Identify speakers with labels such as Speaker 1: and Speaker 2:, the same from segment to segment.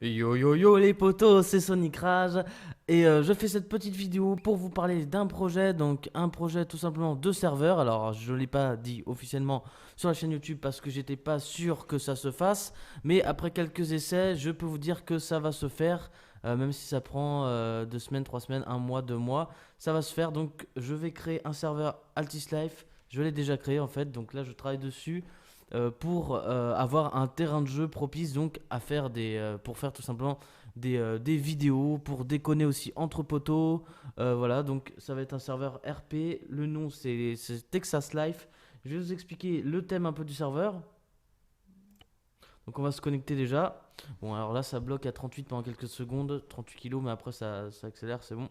Speaker 1: Yo yo yo les potos, c'est Sonic Rage et je fais cette petite vidéo pour vous parler d'un projet, donc un projet tout simplement de serveur. Alors je ne l'ai pas dit officiellement sur la chaîne YouTube parce que j'étais pas sûr que ça se fasse, mais après quelques essais, je peux vous dire que ça va se faire, même si ça prend 2 semaines, 3 semaines, un mois, 2 mois, ça va se faire. Donc je vais créer un serveur Altis Life, je l'ai déjà créé en fait, donc là je travaille dessus pour avoir un terrain de jeu propice donc à faire pour faire tout simplement des vidéos, pour déconner aussi entre potos. Voilà, donc ça va être un serveur RP. Le nom c'est Texas Life. Je vais vous expliquer le thème un peu du serveur. Donc on va se connecter déjà. Bon, alors là ça bloque à 38 pendant quelques secondes, 38 kilos, mais après ça accélère, c'est bon.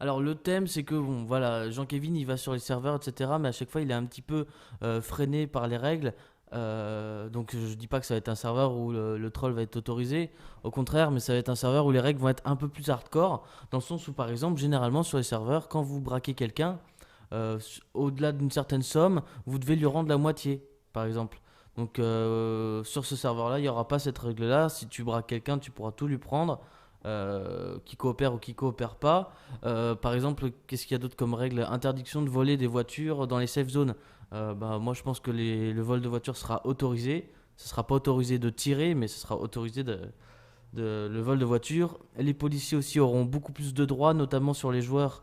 Speaker 1: Alors le thème c'est que bon voilà, Jean-Kévin il va sur les serveurs etc, mais à chaque fois il est un petit peu freiné par les règles. Donc je dis pas que ça va être un serveur où le troll va être autorisé, au contraire, mais ça va être un serveur où les règles vont être un peu plus hardcore, dans le sens où par exemple généralement sur les serveurs quand vous braquez quelqu'un, au-delà d'une certaine somme, vous devez lui rendre la moitié par exemple. Donc sur ce serveur là il n'y aura pas cette règle là, si tu braques quelqu'un tu pourras tout lui prendre, qui coopère ou qui coopère pas. Par exemple, qu'est-ce qu'il y a d'autre comme règle? Interdiction de voler des voitures dans les safe zones. Bah, moi, je pense que le vol de voiture sera autorisé. Ce sera pas autorisé de tirer, mais ce sera autorisé le vol de voiture. Les policiers aussi auront beaucoup plus de droits, notamment sur les joueurs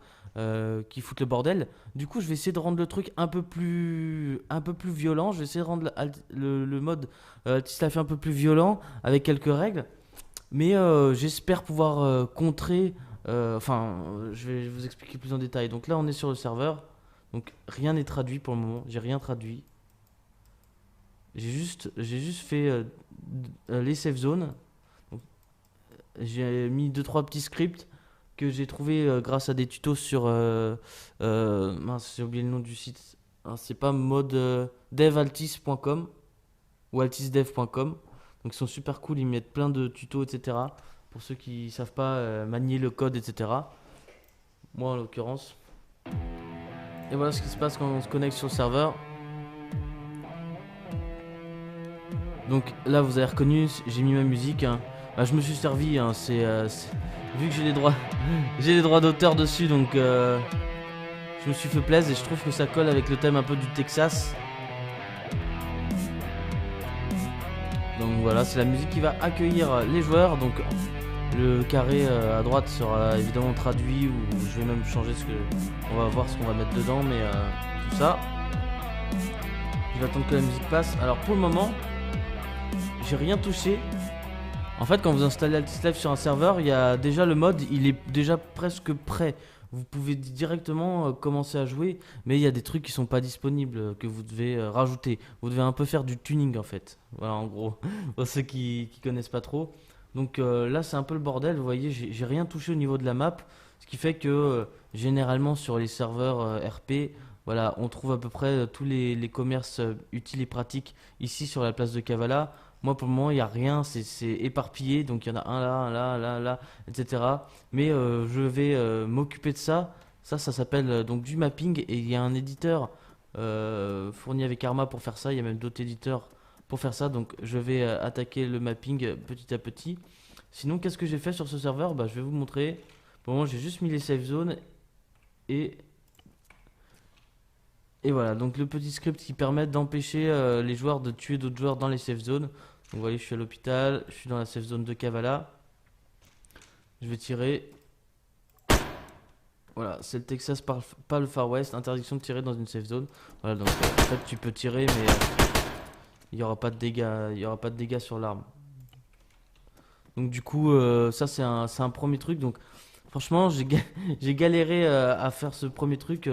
Speaker 1: qui foutent le bordel. Du coup, je vais essayer de rendre le truc un peu plus violent. Je vais essayer de rendre le mode Altislaf un peu plus violent avec quelques règles. Mais j'espère pouvoir contrer. Je vais vous expliquer plus en détail. Donc là, on est sur le serveur. Donc rien n'est traduit pour le moment. J'ai rien traduit. J'ai juste fait les safe zones. Donc, j'ai mis deux trois petits scripts que j'ai trouvé grâce à des tutos sur. Mince, j'ai oublié le nom du site. Alors, c'est pas mode devaltis.com ou altisdev.com. Donc ils sont super cool, ils mettent plein de tutos, etc. Pour ceux qui savent pas manier le code, etc. Moi en l'occurrence. Et voilà ce qui se passe quand on se connecte sur le serveur. Donc là vous avez reconnu, j'ai mis ma musique, hein. Bah, je me suis servi, hein. Vu que j'ai les droits, j'ai les droits d'auteur dessus, donc je me suis fait plaisir et je trouve que ça colle avec le thème un peu du Texas. Donc voilà, c'est la musique qui va accueillir les joueurs. Donc le carré à droite sera évidemment traduit, ou je vais même changer ce que. On va voir ce qu'on va mettre dedans, mais tout ça. Je vais attendre que la musique passe. Alors pour le moment, j'ai rien touché. En fait, quand vous installez Altislave sur un serveur, il y a déjà le mode, il est déjà presque prêt. Vous pouvez directement commencer à jouer, mais il y a des trucs qui sont pas disponibles, que vous devez rajouter. Vous devez un peu faire du tuning en fait. Voilà, en gros, pour ceux qui connaissent pas trop. Donc là, c'est un peu le bordel. Vous voyez, j'ai rien touché au niveau de la map, ce qui fait que généralement sur les serveurs RP, voilà, on trouve à peu près tous les commerces utiles et pratiques ici sur la place de Kavala. Moi, pour le moment, il n'y a rien, c'est éparpillé, donc il y en a un là, un là, un là, un là, etc. Mais je vais m'occuper de ça. Ça s'appelle donc du mapping, et il y a un éditeur fourni avec Arma pour faire ça. Il y a même d'autres éditeurs pour faire ça, donc je vais attaquer le mapping petit à petit. Sinon, qu'est-ce que j'ai fait sur ce serveur? Bah, je vais vous montrer. Pour le moment, j'ai juste mis les safe zones et voilà, donc le petit script qui permet d'empêcher les joueurs de tuer d'autres joueurs dans les safe zones. Donc vous voyez, je suis à l'hôpital, je suis dans la safe zone de Kavala. Je vais tirer. Voilà, c'est le Texas, pas le Far West. Interdiction de tirer dans une safe zone. Voilà, donc en fait tu peux tirer, mais il n'y aura pas de dégâts, il y aura pas de dégâts sur l'arme. Donc du coup, ça c'est un premier truc. Donc franchement, j'ai galéré à faire ce premier truc.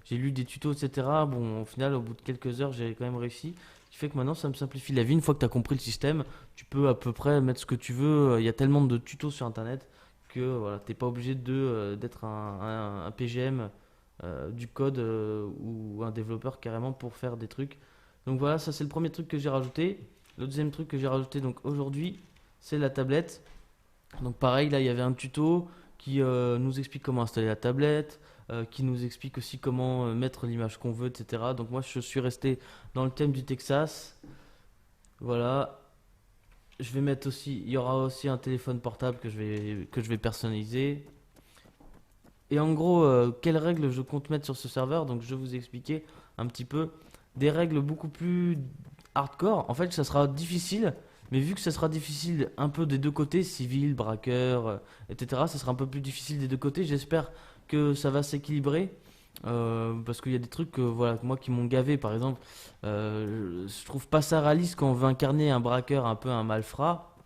Speaker 1: J'ai lu des tutos, etc. Bon, au final, au bout de quelques heures, j'ai quand même réussi. Ce qui fait que maintenant, ça me simplifie la vie. Une fois que tu as compris le système, tu peux à peu près mettre ce que tu veux. Il y a tellement de tutos sur Internet que voilà, t'es pas obligé d'être un PGM du code ou un développeur carrément pour faire des trucs. Donc voilà, ça c'est le premier truc que j'ai rajouté. Le deuxième truc que j'ai rajouté donc aujourd'hui, c'est la tablette. Donc pareil, là il y avait un tuto qui nous explique comment installer la tablette, qui nous explique aussi comment mettre l'image qu'on veut, etc. Donc moi je suis resté dans le thème du Texas. Voilà, je vais mettre aussi, il y aura aussi un téléphone portable que je vais personnaliser. Et en gros, quelles règles je compte mettre sur ce serveur? Donc, je vais vous expliquer un petit peu des règles beaucoup plus hardcore. En fait, ça sera difficile, mais vu que ça sera difficile un peu des deux côtés, civil, braqueur, etc., ça sera un peu plus difficile des deux côtés. J'espère que ça va s'équilibrer. Parce qu'il y a des trucs voilà, moi qui m'ont gavé, par exemple, je trouve pas ça réaliste quand on veut incarner un braqueur, un peu un malfrat,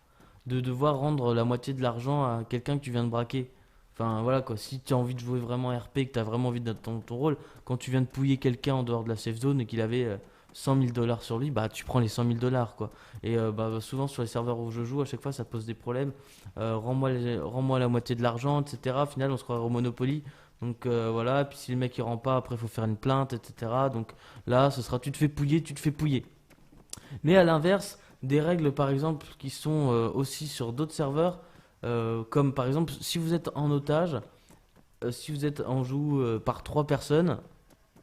Speaker 1: de devoir rendre la moitié de l'argent à quelqu'un que tu viens de braquer. Enfin voilà quoi, si tu as envie de jouer vraiment RP, que tu as vraiment envie de ton rôle, quand tu viens de pouiller quelqu'un en dehors de la safe zone et qu'il avait 100 000 dollars sur lui, bah tu prends les 100 000 dollars quoi. Et bah, souvent sur les serveurs où je joue, à chaque fois ça pose des problèmes. Rends-moi la moitié de l'argent, etc. Au final on se croirait au Monopoly. Donc voilà, puis si le mec il rend pas, après il faut faire une plainte, etc. Donc là ce sera tu te fais pouiller, tu te fais pouiller. Mais à l'inverse, des règles par exemple qui sont aussi sur d'autres serveurs, comme par exemple si vous êtes en otage, si vous êtes en joue par trois personnes,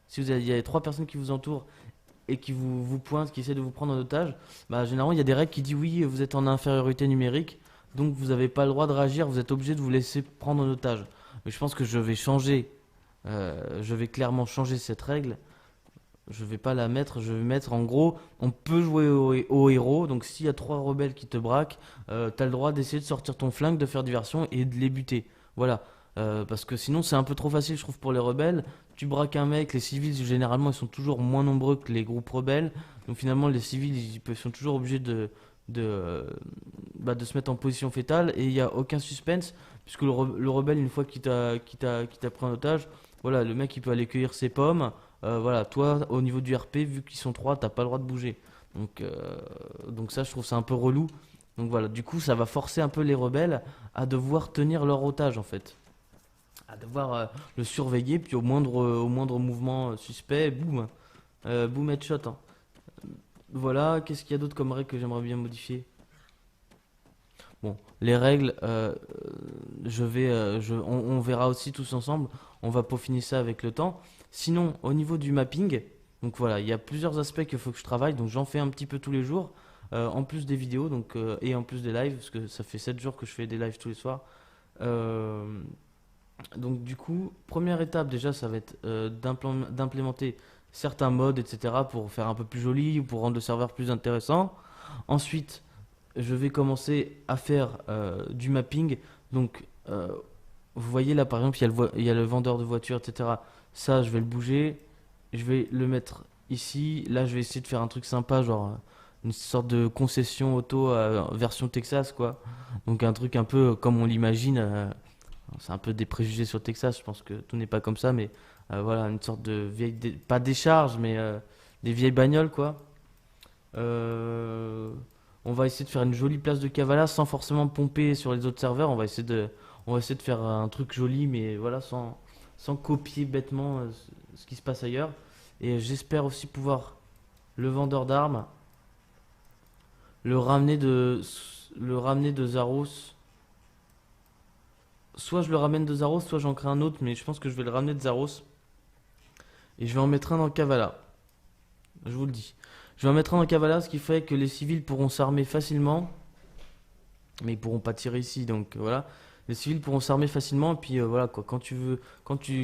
Speaker 1: si vous avez, il y a trois personnes qui vous entourent et qui vous pointent, qui essaient de vous prendre en otage, bah généralement il y a des règles qui disent oui, vous êtes en infériorité numérique, donc vous n'avez pas le droit de réagir, vous êtes obligé de vous laisser prendre en otage. Mais je pense que je vais clairement changer cette règle. Je vais pas la mettre, je vais mettre en gros, on peut jouer au héros, donc s'il y a trois rebelles qui te braquent, t'as le droit d'essayer de sortir ton flingue, de faire diversion et de les buter. Voilà. Parce que sinon c'est un peu trop facile je trouve pour les rebelles. Tu braques un mec, les civils généralement ils sont toujours moins nombreux que les groupes rebelles. Donc finalement les civils sont toujours obligés de se mettre en position fétale et il n'y a aucun suspense puisque le rebelle une fois qu'il t'a pris en otage, voilà, le mec il peut aller cueillir ses pommes. Voilà, toi, au niveau du RP, vu qu'ils sont trois, t'as pas le droit de bouger. Donc ça, je trouve ça un peu relou. Donc voilà, du coup, ça va forcer un peu les rebelles à devoir tenir leur otage en fait, à devoir le surveiller, puis au moindre mouvement suspect, boum, boum headshot, hein. Voilà, qu'est-ce qu'il y a d'autre comme règle que j'aimerais bien modifier? Bon, les règles, on verra aussi tous ensemble. On va peaufiner ça avec le temps. Sinon, au niveau du mapping, donc voilà, il y a plusieurs aspects qu'il faut que je travaille. Donc j'en fais un petit peu tous les jours, en plus des vidéos et en plus des lives, parce que ça fait 7 jours que je fais des lives tous les soirs. Euh, donc du coup, première étape déjà, ça va être d'implémenter certains modes, etc. pour faire un peu plus joli ou pour rendre le serveur plus intéressant. Ensuite, je vais commencer à faire du mapping. Donc, vous voyez là, par exemple, il y a le vendeur de voitures, etc. Ça, je vais le bouger. Je vais le mettre ici. Là, je vais essayer de faire un truc sympa, genre une sorte de concession auto version Texas, quoi. Donc, un truc un peu comme on l'imagine. C'est un peu des préjugés sur Texas. Je pense que tout n'est pas comme ça, mais voilà, une sorte de vieille, pas décharge, mais des vieilles bagnoles, quoi. Euh, on va essayer de faire une jolie place de Kavala sans forcément pomper sur les autres serveurs. On va essayer de faire un truc joli, mais voilà, sans copier bêtement ce qui se passe ailleurs. Et j'espère aussi pouvoir le vendeur d'armes, le ramener de, le ramener de Zaros. Soit je le ramène de Zaros, soit j'en crée un autre, mais je pense que je vais le ramener de Zaros. Et je vais en mettre un dans Kavala. Je vous le dis. Je vais en mettre un dans Kavala, ce qui fait que les civils pourront s'armer facilement. Mais ils pourront pas tirer ici, donc voilà. Les civils pourront s'armer facilement, et puis voilà quoi.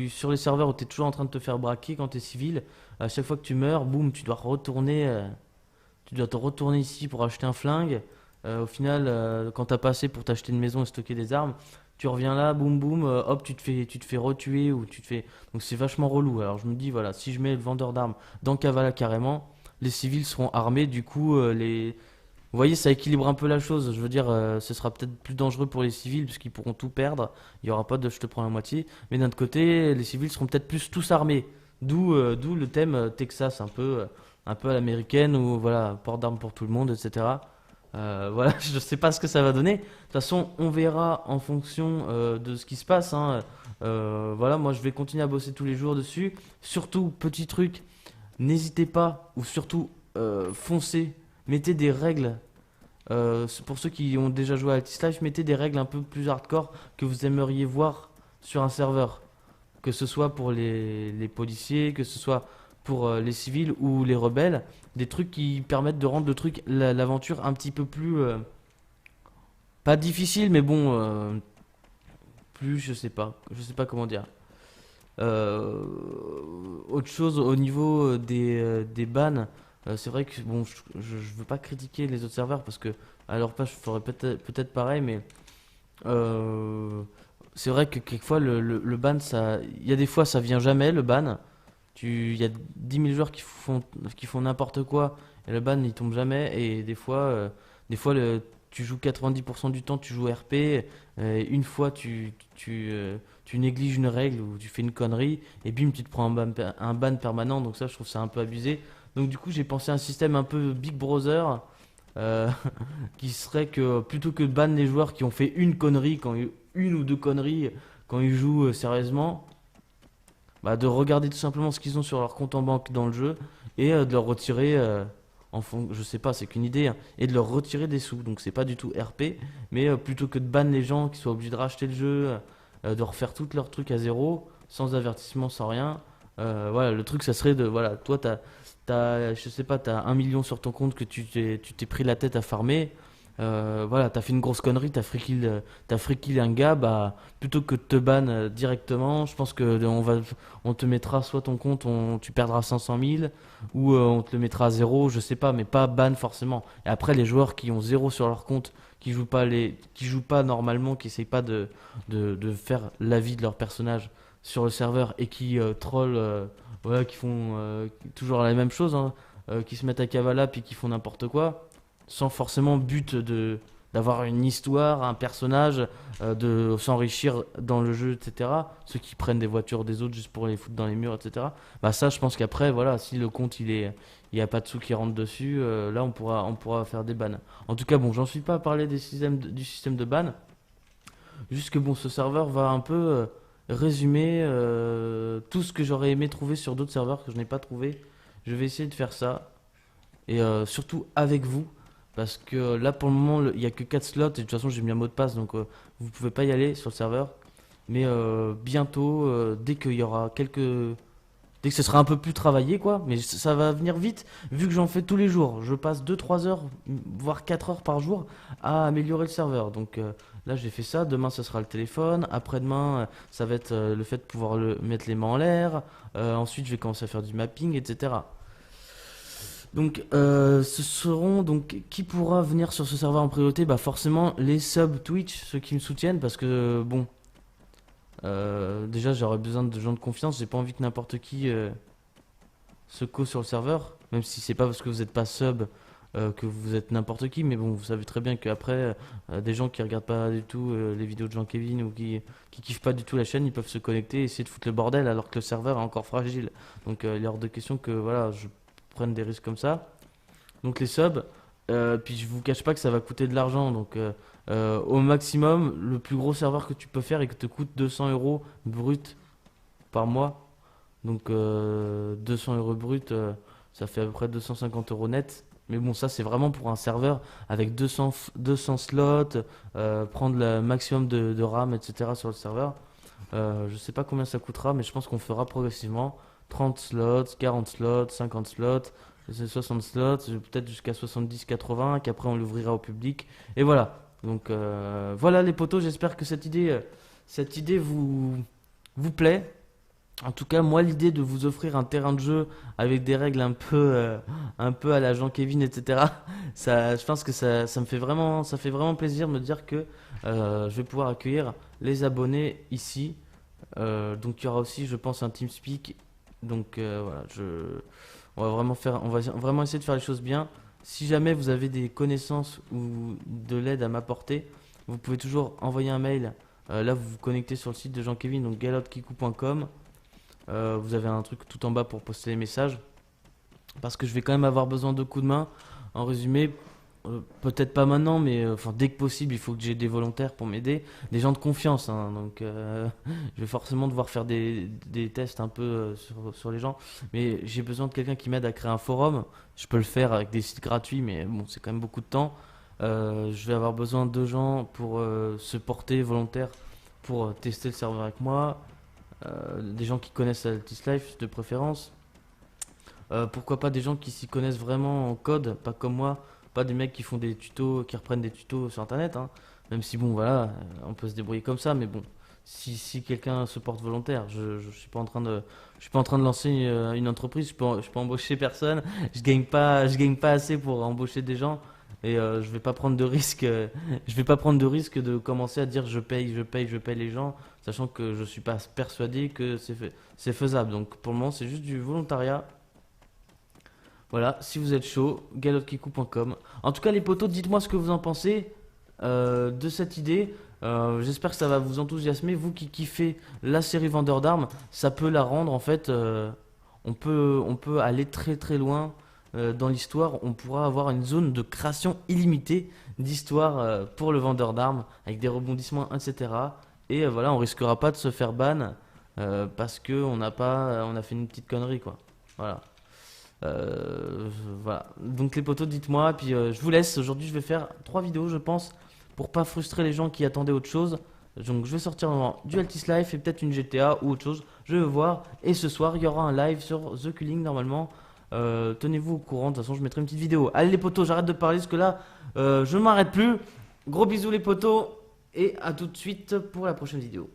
Speaker 1: Sur les serveurs où tu es toujours en train de te faire braquer, quand tu es civil, à chaque fois que tu meurs, boum, tu dois te retourner ici pour acheter un flingue. Au final, quand t'as pas assez pour t'acheter une maison et stocker des armes, tu reviens là, boum boum, hop, tu te fais retuer ou tu te fais. Donc c'est vachement relou. Alors je me dis, voilà, si je mets le vendeur d'armes dans Kavala carrément, les civils seront armés, du coup, vous voyez, ça équilibre un peu la chose. Je veux dire, ce sera peut-être plus dangereux pour les civils puisqu'ils pourront tout perdre. Il n'y aura pas de je te prends la moitié. Mais d'un autre côté, les civils seront peut-être plus tous armés. D'où le thème Texas un peu à l'américaine où voilà, port d'armes pour tout le monde, etc. Voilà, je sais pas ce que ça va donner. De toute façon, on verra en fonction de ce qui se passe, hein. Voilà, moi je vais continuer à bosser tous les jours dessus. Surtout, petit truc, n'hésitez pas, ou surtout foncez, mettez des règles. Pour ceux qui ont déjà joué à Altis Life, mettez des règles un peu plus hardcore que vous aimeriez voir sur un serveur. Que ce soit pour les policiers, que ce soit pour les civils ou les rebelles. Des trucs qui permettent de rendre l'aventure un petit peu plus Pas difficile, mais bon, plus, je sais pas comment dire. Euh, Autre chose au niveau des bans, c'est vrai que bon, je veux pas critiquer les autres serveurs parce que à leur place je ferais peut-être pareil, mais euh, c'est vrai que quelquefois le ban, ça, il y a des fois ça vient jamais le ban. Il y a 10 000 joueurs qui font n'importe quoi et le ban il tombe jamais. Et des fois tu joues 90% du temps, tu joues RP. Une fois tu négliges une règle ou tu fais une connerie et bim, tu te prends un ban permanent. Donc ça, je trouve ça un peu abusé. Donc du coup, j'ai pensé à un système un peu Big Brother euh, qui serait que plutôt que de ban les joueurs qui ont fait une connerie, une ou deux conneries quand ils jouent sérieusement, bah, de regarder tout simplement ce qu'ils ont sur leur compte en banque dans le jeu et de leur retirer, je sais pas, c'est qu'une idée, hein, et de leur retirer des sous. Donc c'est pas du tout RP, mais plutôt que de ban les gens qui soient obligés de racheter le jeu, de refaire tous leurs trucs à zéro, sans avertissement, sans rien. Voilà, le truc ça serait de, voilà, toi je sais pas, t'as 1 million sur ton compte que tu t'es pris la tête à farmer. Voilà, t'as fait une grosse connerie, t'as free kill un gars, bah plutôt que de te ban directement, je pense que on te mettra soit ton compte, tu perdras 500 000, ou on te le mettra à zéro, je sais pas, mais pas ban forcément. Et après, les joueurs qui ont zéro sur leur compte, qui jouent pas normalement, qui essayent pas de faire la vie de leur personnage sur le serveur et qui trollent, voilà, qui font toujours la même chose, hein, qui se mettent à Kavala puis qui font n'importe quoi sans forcément but d'avoir une histoire, un personnage, de s'enrichir dans le jeu, etc. Ceux qui prennent des voitures des autres juste pour les foutre dans les murs, etc. Bah ça, je pense qu'après, voilà, si le compte il y a pas de sous qui rentrent dessus, là on pourra faire des bans. En tout cas, bon, j'en suis pas à parler du système de ban. Juste que bon, ce serveur va un peu résumer tout ce que j'aurais aimé trouver sur d'autres serveurs que je n'ai pas trouvé. Je vais essayer de faire ça et surtout avec vous. Parce que là pour le moment il n'y a que 4 slots et de toute façon j'ai mis un mot de passe donc vous pouvez pas y aller sur le serveur. Mais bientôt, dès que ce sera un peu plus travaillé quoi, mais ça va venir vite vu que j'en fais tous les jours. Je passe 2 3 heures, voire 4 heures par jour à améliorer le serveur. Donc là j'ai fait ça, demain ça sera le téléphone, après-demain ça va être le fait de pouvoir mettre les mains en l'air, ensuite je vais commencer à faire du mapping, etc. Donc, ce seront donc qui pourra venir sur ce serveur en priorité? Bah forcément les subs Twitch, ceux qui me soutiennent, parce que bon, déjà j'aurais besoin de gens de confiance. J'ai pas envie que n'importe qui se co sur le serveur, même si c'est pas parce que vous n'êtes pas sub que vous êtes n'importe qui. Mais bon, vous savez très bien qu'après, des gens qui regardent pas du tout les vidéos de Jean-Kevin ou qui kiffent pas du tout la chaîne, ils peuvent se connecter et essayer de foutre le bordel alors que le serveur est encore fragile. Donc, il est hors de question que voilà, je prenne des risques comme ça. Donc les subs, puis je vous cache pas que ça va coûter de l'argent. Donc au maximum, le plus gros serveur que tu peux faire et que te coûte 200 euros brut par mois. Donc 200 euros brut, ça fait à peu près 250 euros net. Mais bon, ça c'est vraiment pour un serveur avec 200 slots, prendre le maximum de RAM, etc. sur le serveur. Je sais pas combien ça coûtera, mais je pense qu'on fera progressivement 30 slots, 40 slots, 50 slots, 60 slots, peut-être jusqu'à 70-80, qu'après on l'ouvrira au public. Et voilà. Donc voilà les potos, j'espère que cette idée vous plaît. En tout cas, moi, l'idée de vous offrir un terrain de jeu avec des règles un peu à la Jean-Kevin, etc., ça, je pense que ça fait vraiment plaisir de me dire que je vais pouvoir accueillir les abonnés ici. Donc, il y aura aussi, je pense, un TeamSpeak. Donc, voilà, on va vraiment essayer de faire les choses bien. Si jamais vous avez des connaissances ou de l'aide à m'apporter, vous pouvez toujours envoyer un mail. Là, vous vous connectez sur le site de Jean-Kevin, donc galotkiku.com. Vous avez un truc tout en bas pour poster les messages. Parce que je vais quand même avoir besoin de coups de main. En résumé, peut-être pas maintenant, mais enfin dès que possible, il faut que j'ai des volontaires pour m'aider, des gens de confiance, hein. Donc je vais forcément devoir faire des tests un peu sur les gens. Mais j'ai besoin de quelqu'un qui m'aide à créer un forum. Je peux le faire avec des sites gratuits, mais bon, c'est quand même beaucoup de temps. Je vais avoir besoin de gens pour se porter volontaire pour tester le serveur avec moi. Des gens qui connaissent Altis Life de préférence. Pourquoi pas des gens qui s'y connaissent vraiment en code, pas comme moi. pas des mecs qui font des tutos, qui reprennent des tutos sur internet, hein. Même si bon voilà, on peut se débrouiller comme ça, mais bon, si quelqu'un se porte volontaire, je suis pas en train de, je suis pas en train de lancer une entreprise, je peux embaucher personne, je gagne pas assez pour embaucher des gens. Et je vais pas prendre de risque, je vais pas prendre de risque de commencer à dire je paye les gens, sachant que je suis pas persuadé que c'est faisable. Donc pour le moment, c'est juste du volontariat. Voilà, si vous êtes chaud, galotkikou.com. En tout cas, les potos, dites-moi ce que vous en pensez de cette idée. J'espère que ça va vous enthousiasmer. Vous qui kiffez la série Vendeur d'armes, ça peut la rendre en fait. On peut aller très très loin dans l'histoire. On pourra avoir une zone de création illimitée d'histoire pour le vendeur d'armes avec des rebondissements, etc. Et voilà, on risquera pas de se faire ban parce que on a fait une petite connerie quoi. Voilà. Euh, voilà. Donc les potos, dites-moi. Puis je vous laisse. Aujourd'hui, je vais faire 3 vidéos, je pense, pour pas frustrer les gens qui attendaient autre chose. Donc je vais sortir du Altis Life et peut-être une GTA ou autre chose. Je vais voir. Et ce soir, il y aura un live sur The Culling normalement. Tenez-vous au courant. De toute façon, je mettrai une petite vidéo. Allez les potos, j'arrête de parler parce que là, je ne m'arrête plus. Gros bisous les potos et à tout de suite pour la prochaine vidéo.